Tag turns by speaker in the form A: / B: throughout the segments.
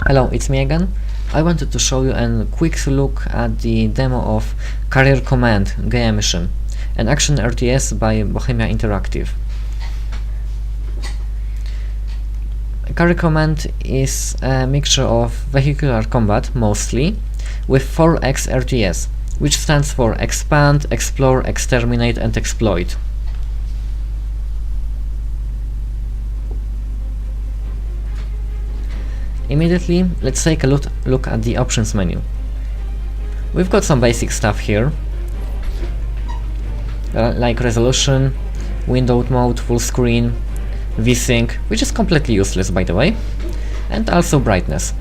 A: Hello, it's me again. I wanted to show you a quick look at the demo of Carrier Command Gaea mission, an action RTS by Bohemia Interactive. Carrier Command is a mixture of vehicular combat, mostly, with 4X RTS, which stands for Expand, Explore, Exterminate and Exploit. Immediately, let's take a look at the options menu. We've got some basic stuff here, like resolution, windowed mode, full screen, VSync, which is completely useless by the way, and also brightness.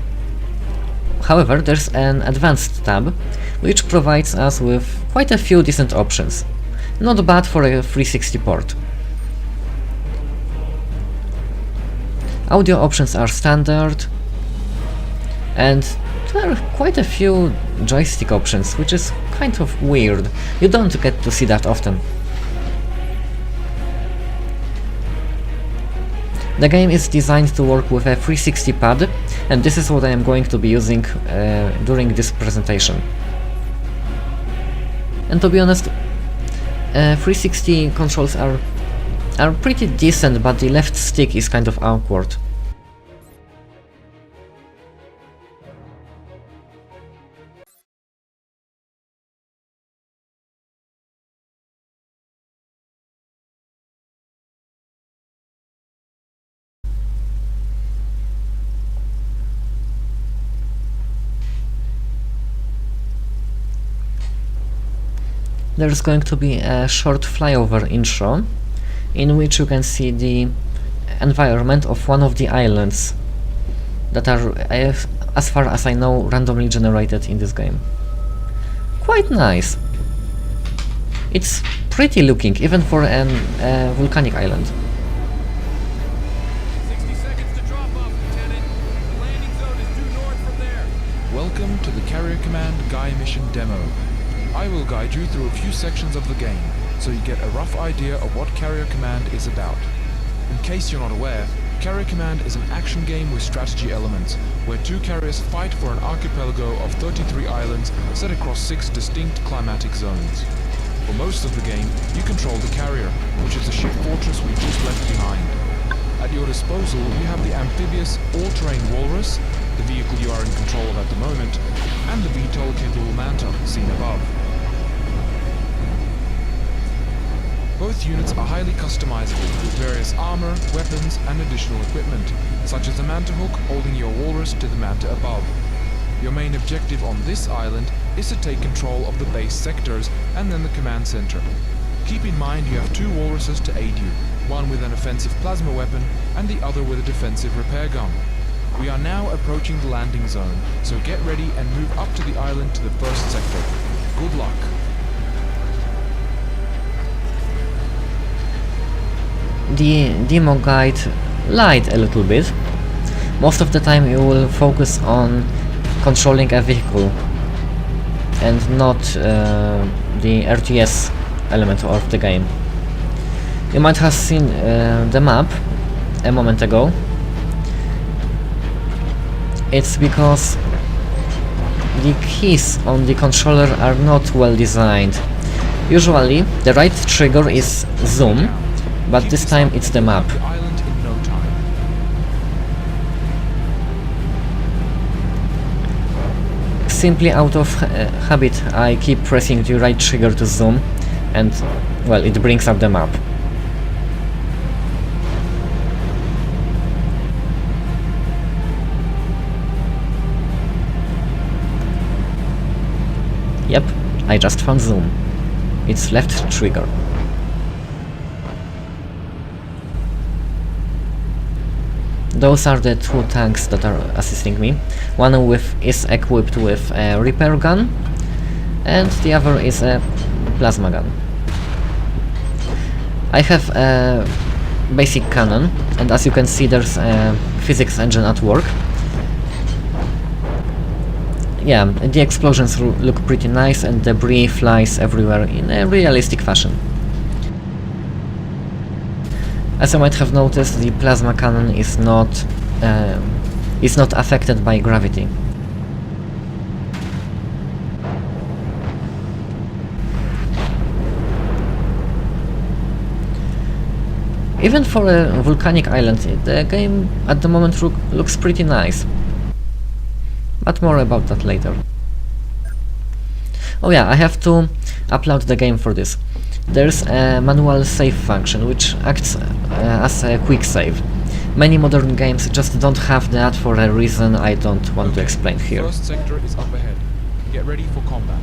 A: However, there's an advanced tab, which provides us with quite a few decent options. Not bad for a 360 port. Audio options are standard, and there are quite a few joystick options, which is kind of weird. You don't get to see that often. The game is designed to work with a 360 pad, and this is what I am going to be using during this presentation. And to be honest, 360 controls are pretty decent, but the left stick is kind of awkward. There's going to be a short flyover intro, in which you can see the environment of one of the islands that are, as far as I know, randomly generated in this game. Quite nice. It's pretty looking, even for a volcanic island.
B: 60 seconds to drop off, Lieutenant. The landing zone is due north from there. Welcome to the Carrier Command Gaea mission demo. I will guide you through a few sections of the game, so you get a rough idea of what Carrier Command is about. In case you're not aware, Carrier Command is an action game with strategy elements, where two carriers fight for an archipelago of 33 islands set across 6 distinct climatic zones. For most of the game, you control the carrier, which is the ship fortress we just left behind. At your disposal, you have the amphibious, all-terrain walrus, the vehicle you are in control of at the moment, and the VTOL-capable manta seen above. Both units are highly customizable with various armor, weapons, and additional equipment, such as the manta hook holding your walrus to the manta above. Your main objective on this island is to take control of the base sectors and then the command center. Keep in mind you have 2 walruses to aid you, one with an offensive plasma weapon and the other with a defensive repair gun. We are now approaching the landing zone, so get ready and move up to the island to the first sector. Good luck!
A: The demo guide lied a little bit. Most of the time you will focus on controlling a vehicle and not the RTS element of the game. You might have seen the map a moment ago. It's because the keys on the controller are not well designed. Usually the right trigger is zoom, but this time it's the map. Simply out of habit, I keep pressing the right trigger to zoom, and well, it brings up the map. Yep, I just found zoom. It's left trigger. Those are the 2 tanks that are assisting me. One is equipped with a repair gun, and the other is a plasma gun. I have a basic cannon, and as you can see there's a physics engine at work. Yeah, the explosions look pretty nice and debris flies everywhere in a realistic fashion. As you might have noticed, the plasma cannon is not is not affected by gravity. Even for a volcanic island, the game at the moment looks pretty nice. But more about that later. Oh yeah, I have to upload the game for this. There's a manual save function which acts as a quick save. Many modern games just don't have that for a reason I don't want to explain here.
B: First sector is up ahead. Get ready for combat.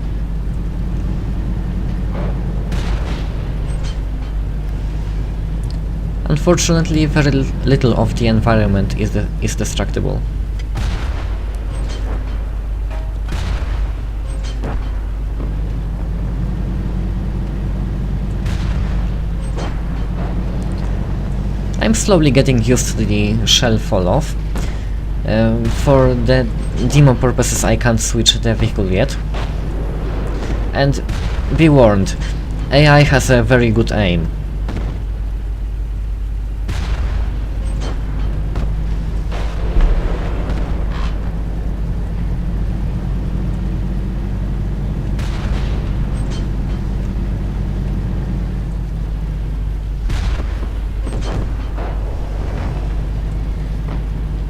A: Unfortunately, very little of the environment is destructible. I'm slowly getting used to the shell fall-off. For the demo purposes I can't switch the vehicle yet. And be warned, AI has a very good aim.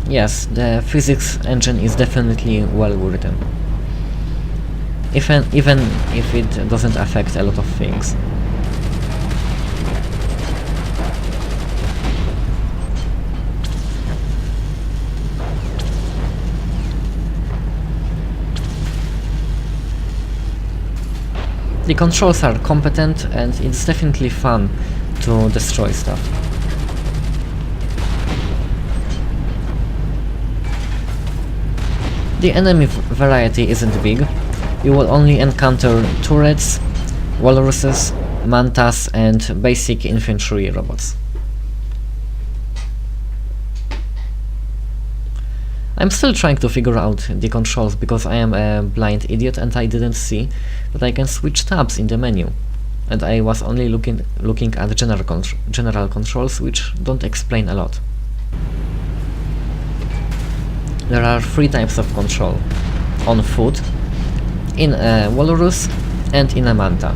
A: Yes, the physics engine is definitely well written. Even if it doesn't affect a lot of things. The controls are competent and it's definitely fun to destroy stuff. The enemy variety isn't big. You will only encounter turrets, walruses, mantas and basic infantry robots. I'm still trying to figure out the controls because I am a blind idiot and I didn't see that I can switch tabs in the menu. And I was only looking at general controls, which don't explain a lot. There are 3 types of control: on foot, in a walrus and in a manta.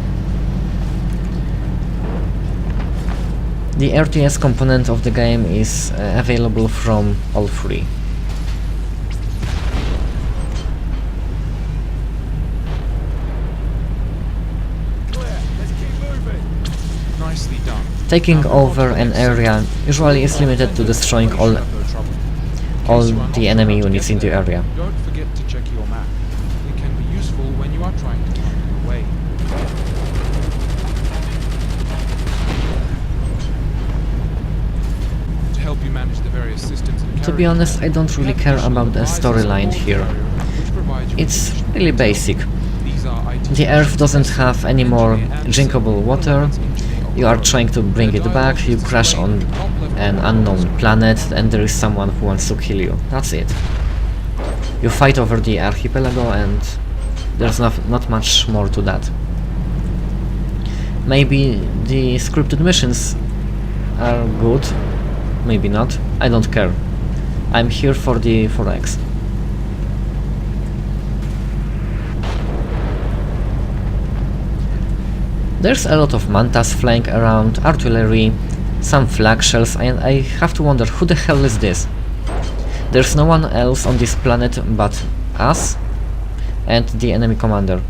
A: The RTS component of the game is available from all 3.
B: Nicely done.
A: Taking over an area usually is limited to destroying all the enemy units in the area.
B: Don't forget to check your map. It can be useful when you are trying to find your way. To help you manage the various systems and
A: To be honest, I don't really care about the storyline here. It's really basic. The Earth doesn't have any more drinkable water. You are trying to bring it back, you crash on an unknown planet and there is someone who wants to kill you. That's it. You fight over the archipelago and there's not much more to that. Maybe the scripted missions are good, maybe not, I don't care. I'm here for the 4X. There's a lot of mantas flying around, artillery, some flag shells, and I have to wonder who the hell is this? There's no one else on this planet but us and the enemy commander.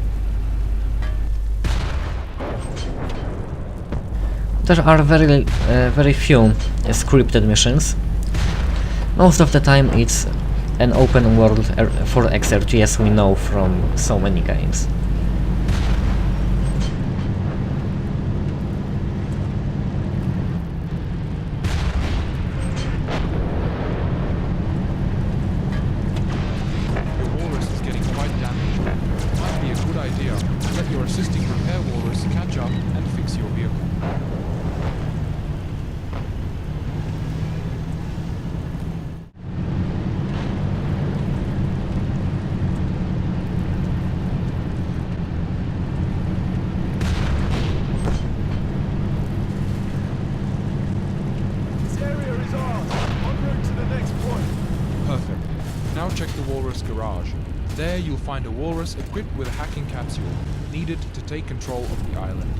A: There are very few scripted missions. Most of the time it's an open world 4X RTS we know from so many games.
B: garage. There you'll find a walrus equipped with a hacking capsule, needed to take control of the island.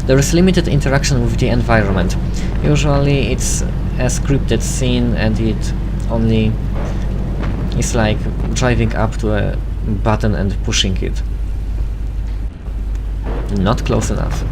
A: There is limited interaction with the environment. Usually it's a scripted scene and it only is like driving up to a button and pushing it. Not close enough.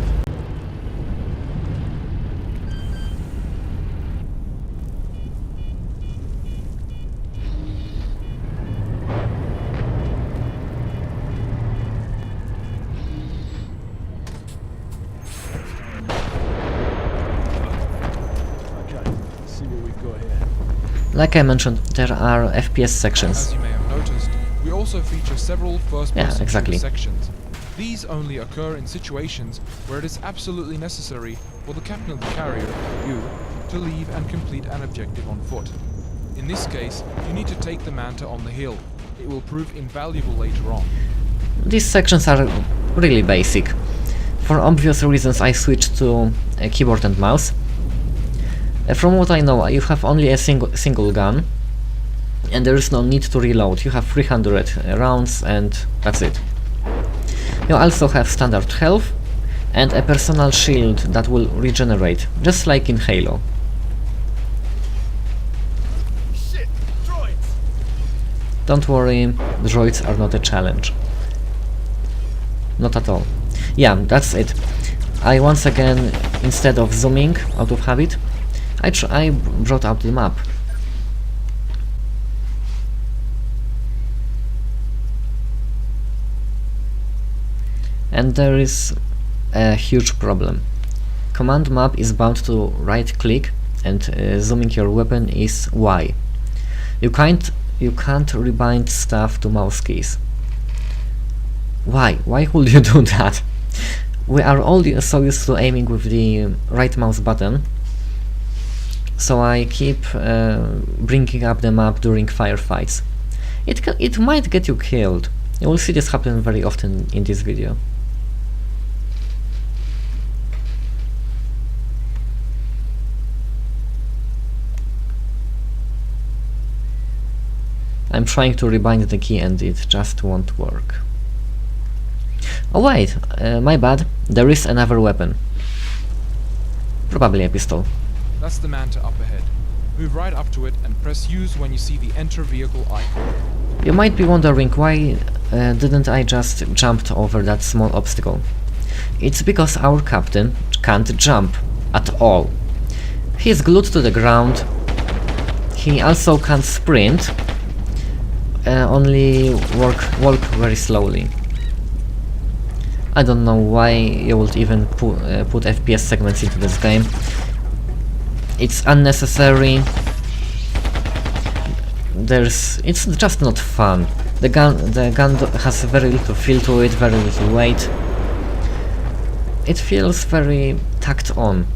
A: Like I mentioned, there are FPS sections.
B: As you may have noticed, we also feature several first-person shooter sections. These only occur in situations where it is absolutely necessary for the captain of the carrier, you, to leave and complete an objective on foot. In this case, you need to take the manta on the hill. It will prove invaluable later on.
A: These sections are really basic. For obvious reasons I switched to a keyboard and mouse. From what I know, you have only a single gun, and there is no need to reload. You have 300 rounds, and that's it. You also have standard health, and a personal shield that will regenerate, just like in Halo.
C: Shit, droids!
A: Don't worry, droids are not a challenge. Not at all. Yeah, that's it. I once again, instead of zooming out of habit, I brought out the map. And there is a huge problem. Command map is bound to right click and zooming your weapon is Y. You can't rebind stuff to mouse keys. Why? Why would you do that? We are all so used to aiming with the right mouse button. So I keep bringing up the map during firefights. It might get you killed. You will see this happen very often in this video. I'm trying to rebind the key and it just won't work. Oh wait, my bad. There is another weapon. Probably a pistol.
B: That's the manta up ahead. Move right up to it and press use when you see the enter vehicle icon.
A: You might be wondering why didn't I just jump over that small obstacle. It's because our captain can't jump at all. He is glued to the ground. He also can't sprint, only walk very slowly. I don't know why you would even put FPS segments into this game. It's unnecessary. It's just not fun. The gun has very little feel to it, very little weight. It feels very tacked on.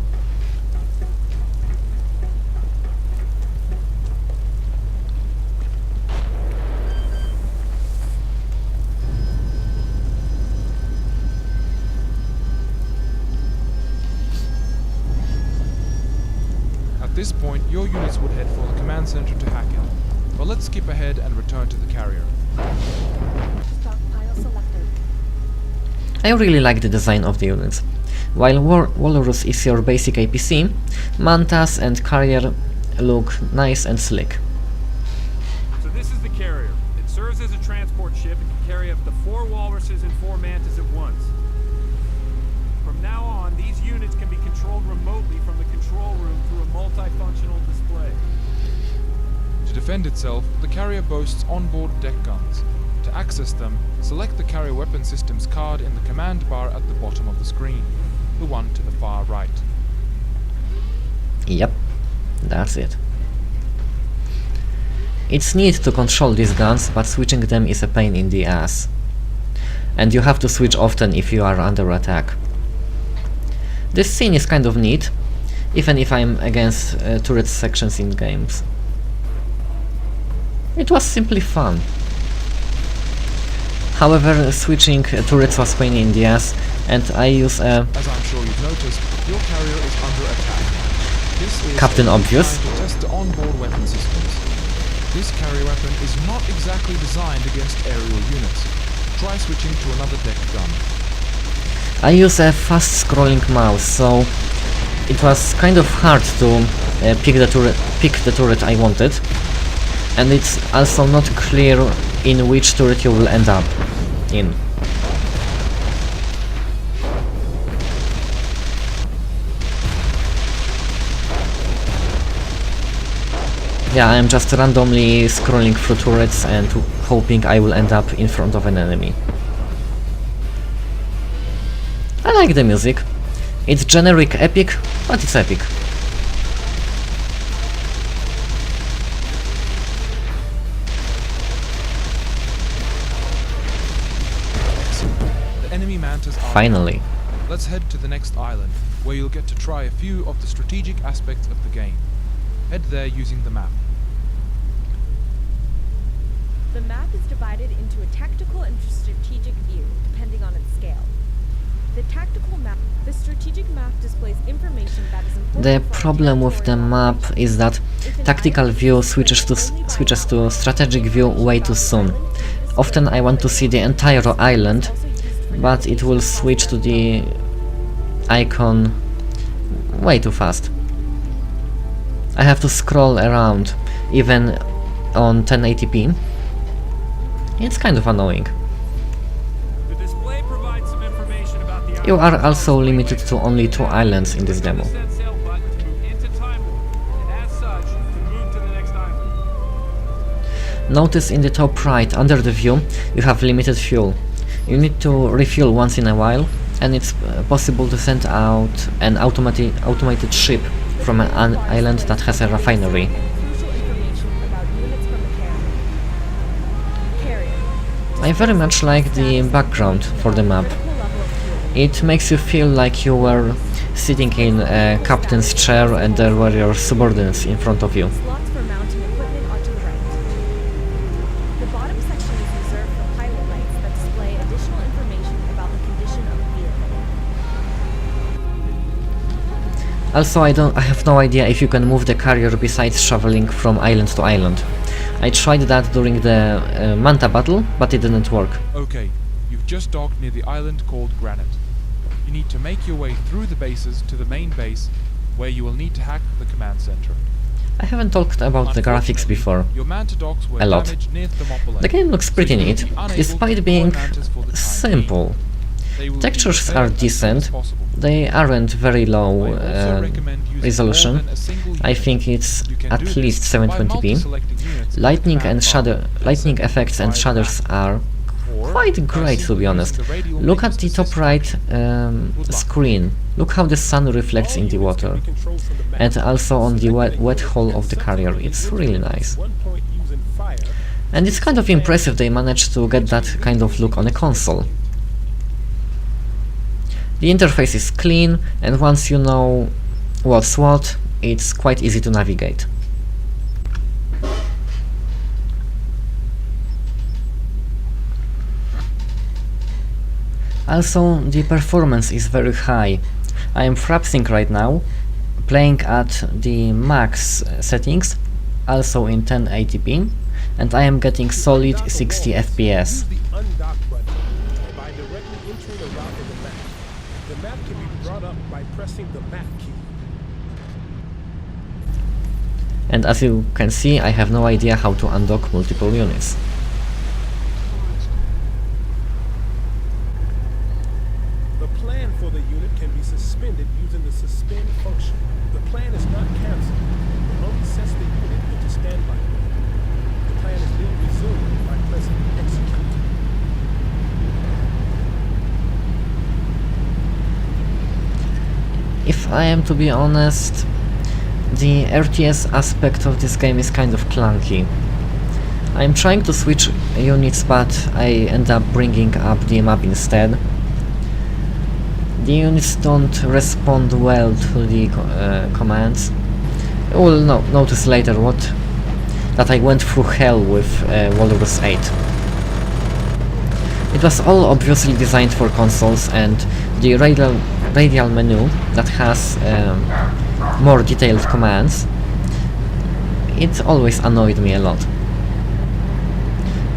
B: At this point, your units would head for the command center to hack out. But let's skip ahead and return to the carrier.
D: Stockpile selected.
A: I really like the design of the units. While Walrus is your basic APC, Mantas and Carrier look nice and slick.
C: So this is the carrier. It serves as a transport ship and can carry up to 4 walruses and 4 mantas at once. From now on, these units can be controlled remotely from the control room through a multifunctional display.
B: To defend itself, the carrier boasts onboard deck guns. To access them, select the carrier weapon systems card in the command bar at the bottom of the screen, the one to the far right.
A: Yep, that's it. It's neat to control these guns, but switching them is a pain in the ass. And you have to switch often if you are under attack. This scene is kind of neat, even if I'm against turret sections in games. It was simply fun. However, switching turrets was pain in the ass, and I use a
B: As I'm sure you've noticed, your carrier is under attack. This is
A: Captain Obvious.
B: trying to test the onboard weapon systems. This carrier weapon is not exactly designed against aerial units. Try switching to another deck gun.
A: I use a fast scrolling mouse, so it was kind of hard to pick the turret I wanted, and it's also not clear in which turret you will end up in. Yeah, I'm just randomly scrolling through turrets and hoping I will end up in front of an enemy. I like the music. It's generic epic, but it's epic.
B: The enemy mantas are
A: Finally.
B: Let's head to the next island, where you'll get to try a few of the strategic aspects of the game. Head there using the map.
D: The map is divided into a tactical and strategic view, depending on its scale. The strategic map displays information that is important.
A: The
D: for
A: problem with the map is that tactical view switches to strategic view way too soon. Often I want to see the entire island, but it will switch to the icon way too fast. I have to scroll around, even on 1080p. It's kind of annoying.
C: The display provides some information about the
A: You are also limited to only 2 islands in this demo.
C: Set sail button to move into Time Warp, and as such, to move to the next island.
A: Notice in the top right, under the view, you have limited fuel. You need to refuel once in a while, and it's possible to send out an automated ship from an island that has a refinery.
D: Crucial information about units from the carrier.
A: I very much like the background for the map.
D: Critical level of fuel.
A: It makes you feel like you were sitting in a captain's chair and there were your subordinates in front of you.
D: Slots for mounting equipment are to the right. The bottom section is reserved for pilot lights that display additional information about the condition of the vehicle.
A: Also, I have no idea if you can move the carrier besides traveling from island to island. I tried that during the Manta battle, but it didn't work.
B: Okay, you've just docked near the island called Granite. You need to make your way through the bases to the main base, where you will need to hack the command center.
A: I haven't talked about the graphics before.
B: Your manta docks were
A: A lot.
B: damaged near Thermopylae.
A: The game looks pretty
B: So you will
A: neat,
B: be unable
A: despite
B: to
A: being
B: deploy mantas for the time
A: simple.
B: being. They will be
A: Textures
B: repaired
A: are
B: as soon as
A: decent.
B: possible.
A: They aren't very low
B: I also recommend using
A: resolution.
B: more than a single
A: I
B: unit.
A: think it's
B: You can
A: at
B: do this
A: least
B: by
A: 720p.
B: multi-selecting units in
A: Lightning
B: the
A: and
B: command bar,
A: lightning
B: then
A: effects and
B: select
A: shaders
B: by
A: are
B: or
A: quite
B: by
A: great, to
B: simply
A: be honest.
B: using the radial
A: Look at
B: menus
A: the top
B: system.
A: right
B: Good luck.
A: screen. Look how the sun reflects in the water, and also on the wet hull of the carrier. It's really nice. And it's kind of impressive they managed to get that kind of look on a console. The interface is clean, and once you know what's what, it's quite easy to navigate. Also, the performance is very high. I am frapsing right now, playing at the max settings, also in 1080p, and I am getting solid 60 FPS.
E: Use the undock button by directly entering the route of the map. The map can be brought up by pressing the map key.
A: And as you can see, I have no idea how to undock multiple units.
E: The plan for the unit can be suspended using the suspend function. The plan is not cancelled, but only sets the unit into standby mode. The plan is then resumed by pressing execute.
A: If I am to be honest, the RTS aspect of this game is kind of clunky. I'm trying to switch units, but I end up bringing up the map instead. the units don't respond well to the commands. You will notice later that I went through hell with Walrus 8. It was all obviously designed for consoles, and the radial menu that has more detailed commands, it always annoyed me a lot.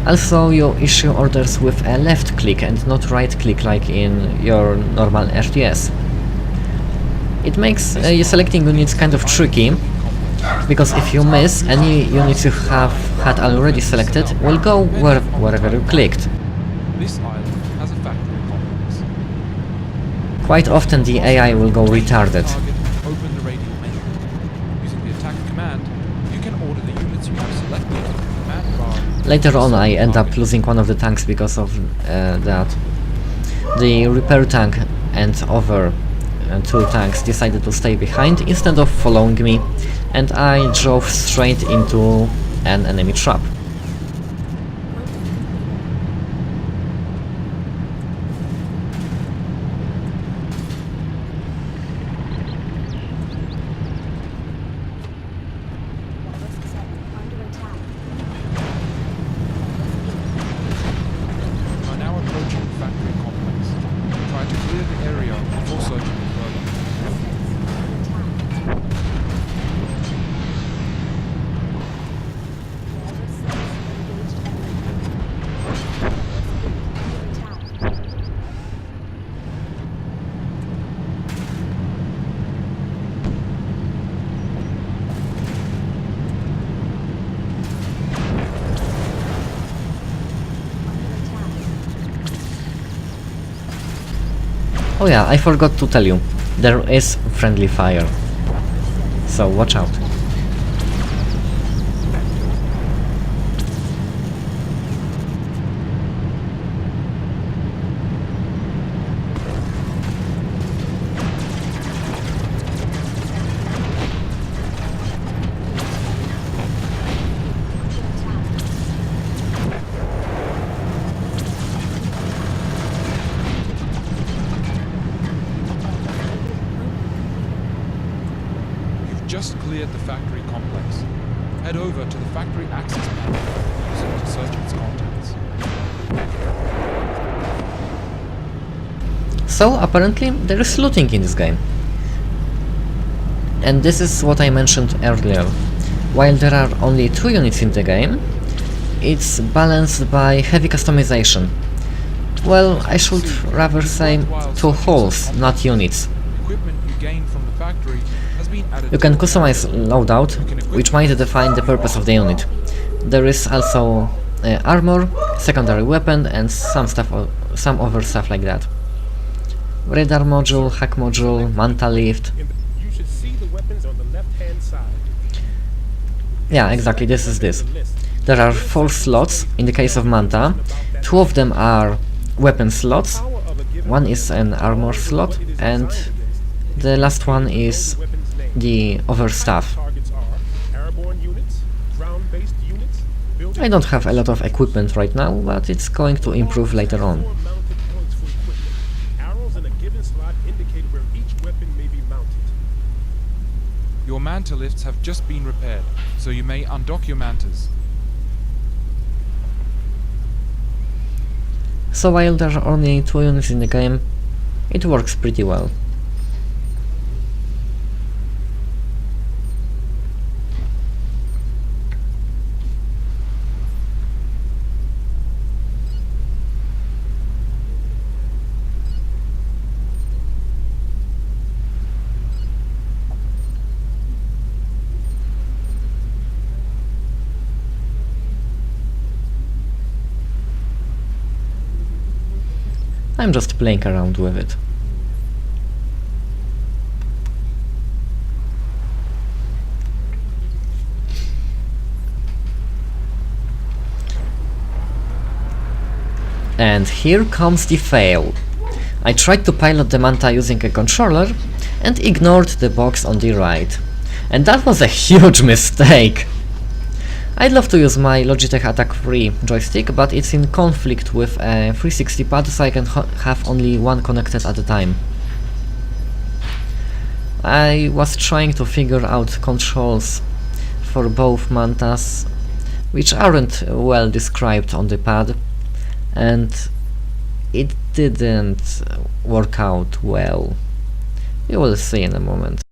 A: Also, you issue orders with a left click and not right click like in your normal RTS. It makes selecting units kind of tricky, because if you miss, any units you have had already selected will go wherever you clicked.
B: This island has a factory complex.
A: Quite often the AI will go retarded.
B: Target, open the radial menu. Using the attack command, you can order the units you have selected to the command bar.
A: Later on I end up losing one of the tanks because of that. The repair tank and other two tanks decided to stay behind instead of following me, and I drove straight into an enemy trap.
B: You are now approaching the factory complex. Try to clear the area before searching further.
A: Oh yeah, I forgot to tell you, there is friendly fire, so watch out.
B: Just cleared the factory complex. Head over to the factory access panel. Use it to search its contents.
A: So apparently there is looting in this game. And this is what I mentioned earlier. While there are only 2 units in the game, it's balanced by heavy customization. Well, I should rather say 2 holes, not units.
B: Equipment you gain from the factory has been added.
A: You can customize loadout, which might define the purpose of the unit. There is also armor, secondary weapon, and some other stuff like that. Radar module, hack module, manta lift.
E: You should see the weapons on the left-hand side.
A: Yeah, exactly, this is this. There are 4 slots in the case of manta. 2 of them are weapon slots, one is an armor slot, and the last one is the other stuff. I don't have a lot of equipment right now, but it's going to improve later on.
E: Arrows in a given slot indicate where each weapon may be mounted.
B: Your manta lifts have just been repaired, so you may undock your mantas.
A: So while there are only 2 units in the game, it works pretty well. I'm just playing around with it. And here comes the fail. I tried to pilot the manta using a controller and ignored the box on the right. And that was a huge mistake! I'd love to use my Logitech Attack 3 joystick, but it's in conflict with a 360 pad, so I can have only one connected at a time. I was trying to figure out controls for both mantas, which aren't well described on the pad, and it didn't work out well. You will see in a moment.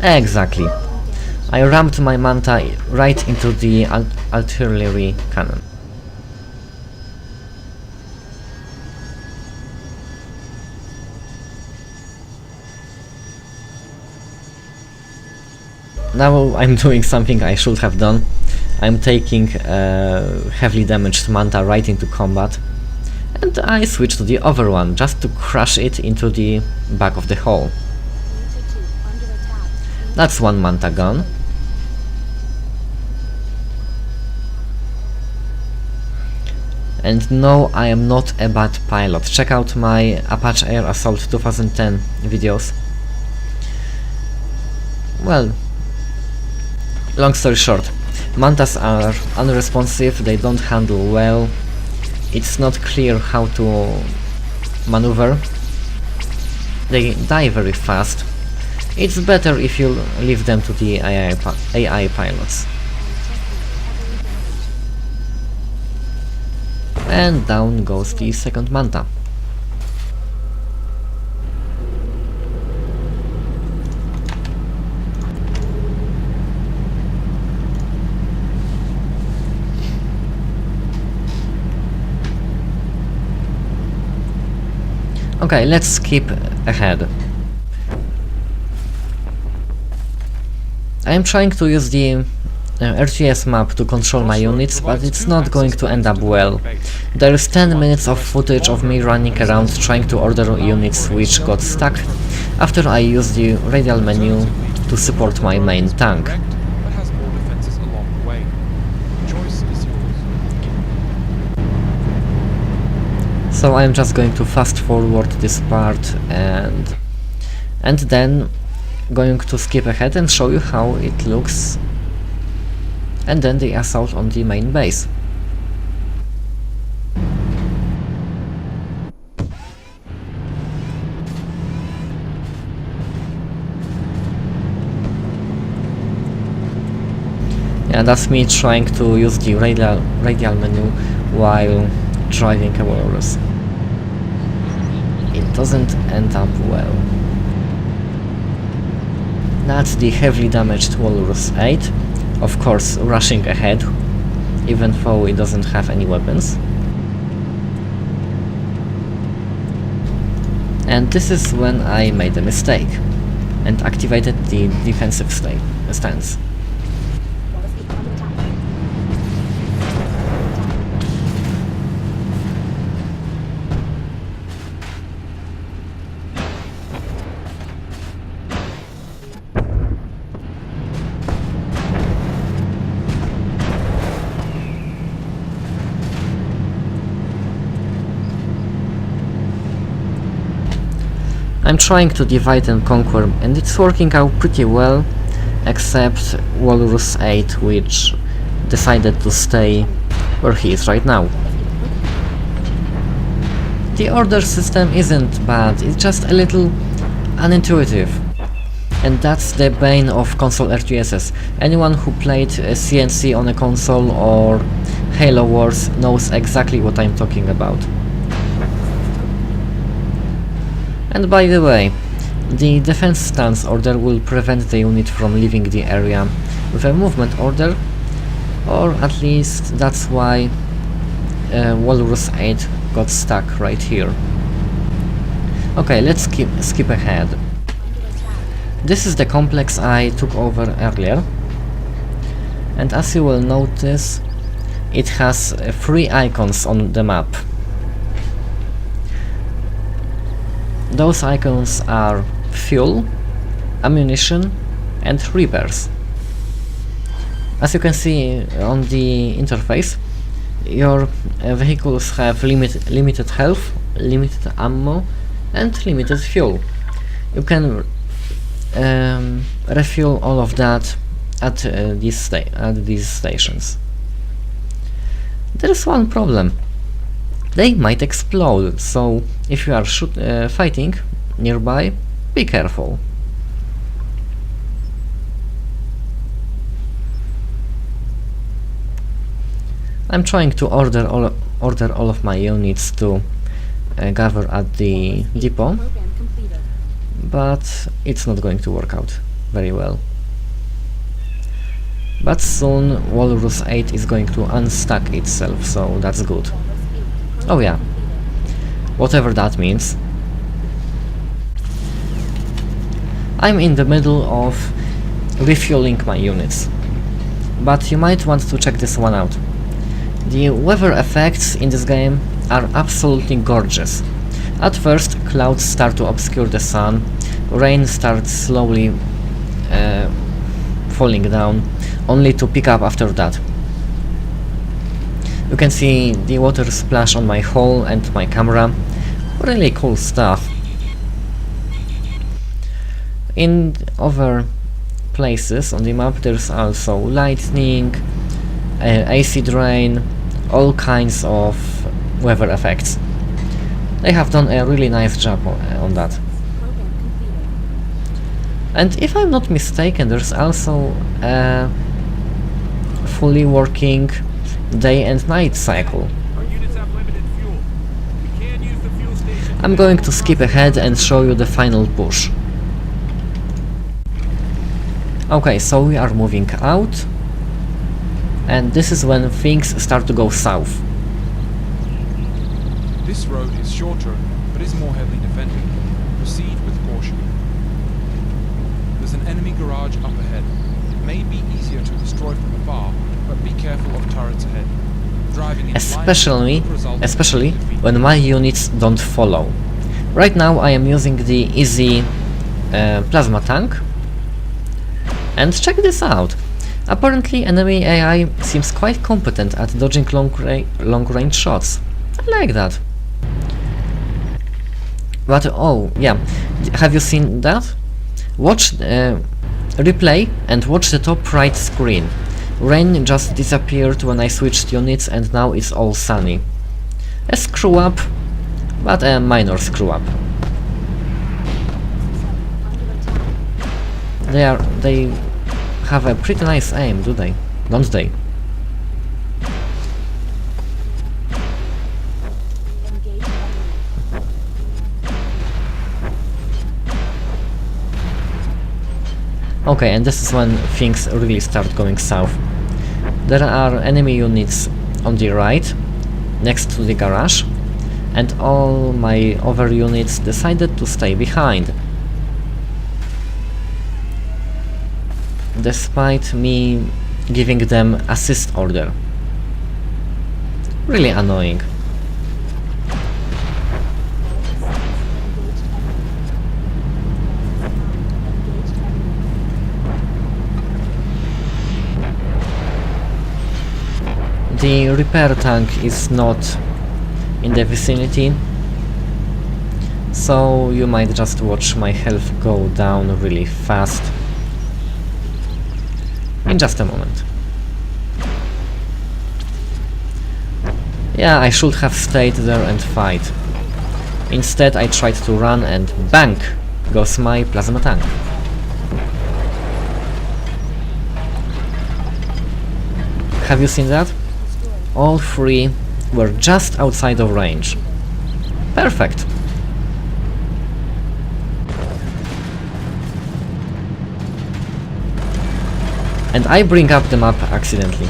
A: Exactly. I rammed my manta right into the artillery cannon. Now I'm doing something I should have done. I'm taking heavily damaged manta right into combat, and I switch to the other one just to crush it into the back of the hull. That's one manta gone. And no, I am not a bad pilot. Check out my Apache Air Assault 2010 videos. Well, long story short, mantas are unresponsive, they don't handle well, it's not clear how to maneuver, they die very fast. It's better if you leave them to the AI pilots. And down goes the second manta. Okay, let's skip ahead. I am trying to use the RTS map to control my units, but it's not going to end up well. There is 10 minutes of footage of me running around trying to order units which got stuck after I used the radial menu to support my main tank.
B: But has more defenses along the way. Choice is yours.
A: So I'm just going to fast forward this part and then going to skip ahead and show you how it looks, and then the assault on the main base. Yeah, that's me trying to use the radial menu while driving a walrus. It doesn't end up well. That's the heavily damaged Walrus 8, of course rushing ahead, even though it doesn't have any weapons. And this is when I made a mistake and activated the defensive stance. I'm trying to divide and conquer, and it's working out pretty well, except Walrus 8, which decided to stay where he is right now. The order system isn't bad, it's just a little unintuitive. And that's the bane of console RTSs. Anyone who played CNC on a console or Halo Wars knows exactly what I'm talking about. And by the way, the defense stance order will prevent the unit from leaving the area with a movement order, or at least that's why Walrus 8 got stuck right here. Okay, let's skip ahead. This is the complex I took over earlier, and as you will notice, it has 3 icons on the map. Those icons are fuel, ammunition, and repairs. As you can see on the interface, your vehicles have limited health, limited ammo, and limited fuel. You can refuel all of that at these stations. There is one problem. They might explode, so if you are fighting nearby, be careful. I'm trying to order all of my units to gather at the depot,
D: Program completed.
A: but it's not going to work out very well. But soon Walrus 8 is going to unstuck itself, so that's good.
D: Walrus 8.
A: Oh yeah,
D: Completed.
A: whatever that means. I'm in the middle of refueling my units, but you might want to check this one out. The weather effects in this game are absolutely gorgeous. At first, clouds start to obscure the sun, rain starts slowly falling down, only to pick up after that. You can see the water splash on my hull and my camera. Really cool stuff. In other places on the map there's also lightning, acid rain, all kinds of weather effects. They have done a really nice job on that.
D: Program completed.
A: And if I'm not mistaken, there's also a fully working day and night cycle.
C: Our units have limited fuel. We can't use the fuel station.
A: I'm going to skip ahead and show you the final push. Okay, so we are moving out, and this is when things start to go south.
B: This road is shorter, but is more heavily defended. Proceed with caution. There's an enemy garage up ahead. It may be easier to destroy from afar, but be careful of turrets ahead. Driving in
A: Especially
B: blind will result in defeat.
A: when my units don't follow. Right now I am using the easy plasma tank. And check this out. Apparently enemy AI seems quite competent at dodging long-range shots. I like that. But oh yeah, have you seen that? Watch replay and watch the top right screen. Rain just disappeared when I switched units and now it's all sunny. A screw up, but a minor screw up. They have a pretty nice aim, do they? Don't they?
D: Engage enemy.
A: Okay, and this is when things really start going south. There are enemy units on the right, next to the garage, and all my other units decided to stay behind. Despite me giving them assist order. Really annoying. The repair tank is not in the vicinity, so you might just watch my health go down really fast in just a moment. Yeah, I should have stayed there and fight. Instead I tried to run and bang goes my plasma tank. Have you seen that? All three were just outside of range. Perfect. And I bring up the map accidentally.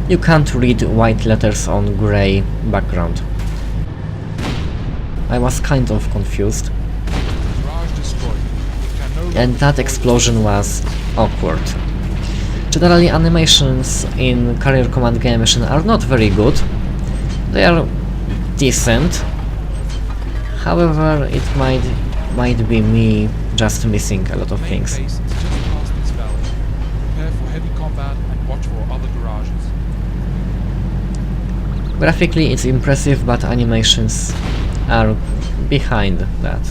A: You can't read white letters on grey background. I was kind of confused,
B: Garage destroyed. It can no longer
A: and that
B: deploy
A: explosion was awkward. Generally animations in Carrier Command Gaea Mission are not very good, They are decent. However, it might be me just missing a lot of
B: Main
A: things.
B: base is just past this valley. Prepare for heavy combat and watch for other garages.
A: Graphically it's impressive, but animations are behind that.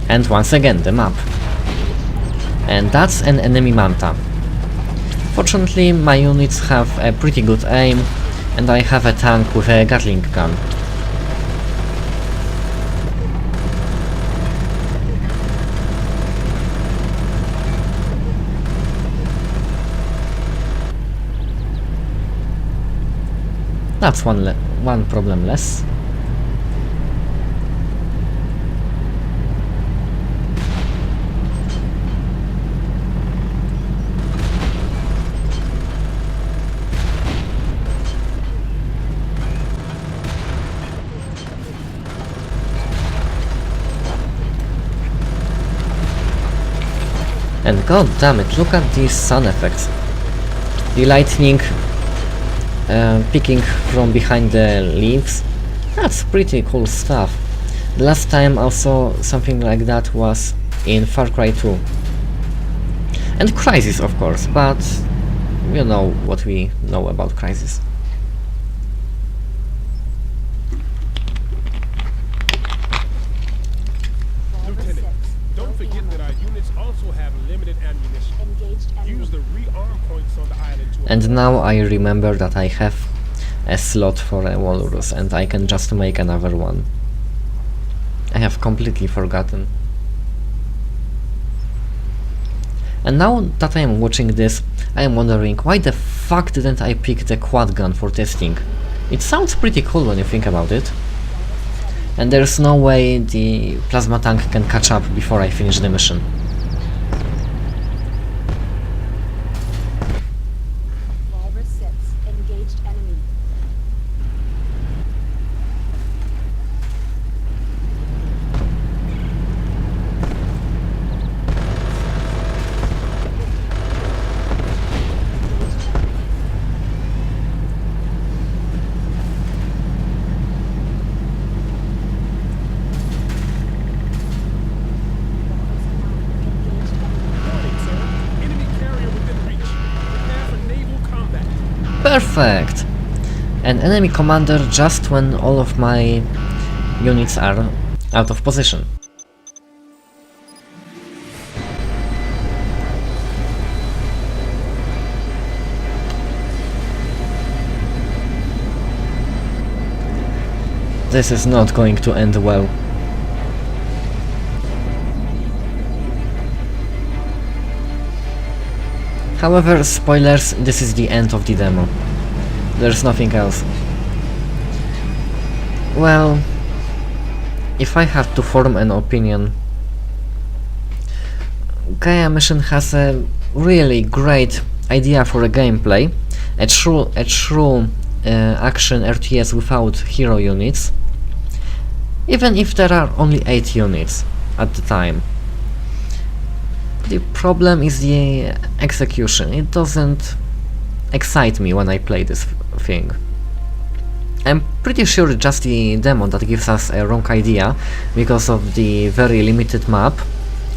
A: And once again, the map. And that's an enemy manta. Fortunately, my units have a pretty good aim, and I have a tank with a Gatling gun. That's one problem less. And god damn it, look at these sun effects. The lightning peeking from behind the leaves. That's pretty cool stuff. The last time I saw something like that was in Far Cry 2. And Crysis, of course, but you know what we know about Crysis.
E: Lieutenant, don't forget that our units also have limited ammunition. Use the rearm points on the island to...
A: And now I remember that I have a slot for a walrus and I can just make another one. I have completely forgotten. And now that I am watching this, I am wondering why the fuck didn't I pick the quad gun for testing? It sounds pretty cool when you think about it. And there's no way the plasma tank can catch up before I finish the mission.
D: Walrus 6, engaged enemy.
E: Warning, sir. Enemy carrier within reach. Prepare for naval combat.
A: Perfect! An enemy commander just when all of my units are out of position. This is not going to end well. However, spoilers, this is the end of the demo. There's nothing else. Well, if I had to form an opinion, Gaea mission has a really great idea for a gameplay, a true action RTS without hero units, even if there are only 8 units at the time. The problem is the execution. It doesn't excite me when I play this thing. I'm pretty sure it's just the demo that gives us a wrong idea because of the very limited map,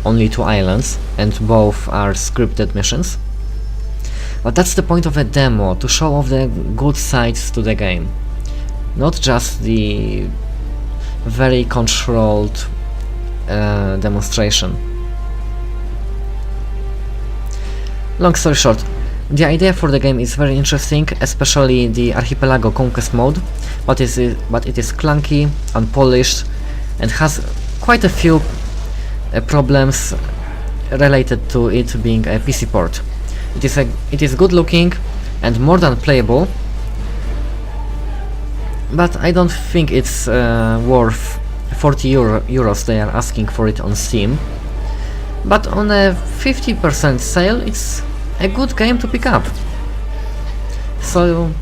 A: only 2 islands, and both are scripted missions. But that's the point of a demo, to show off the good sides to the game, not just the very controlled demonstration. Long story short, the idea for the game is very interesting, especially the Archipelago Conquest mode, but it is clunky, unpolished, and has quite a few problems related to it being a PC port. It is good looking, and more than playable, but I don't think it's worth 40 euros they are asking for it on Steam. But on a 50% sale, it's a good game to pick up. So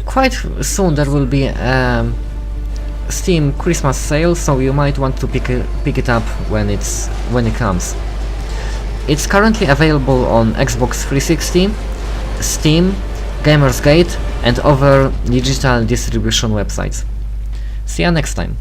A: quite soon there will be a Steam Christmas sale, so you might want to pick it up when it comes. It's currently available on Xbox 360, Steam, Gamersgate, and other digital distribution websites. See you next time.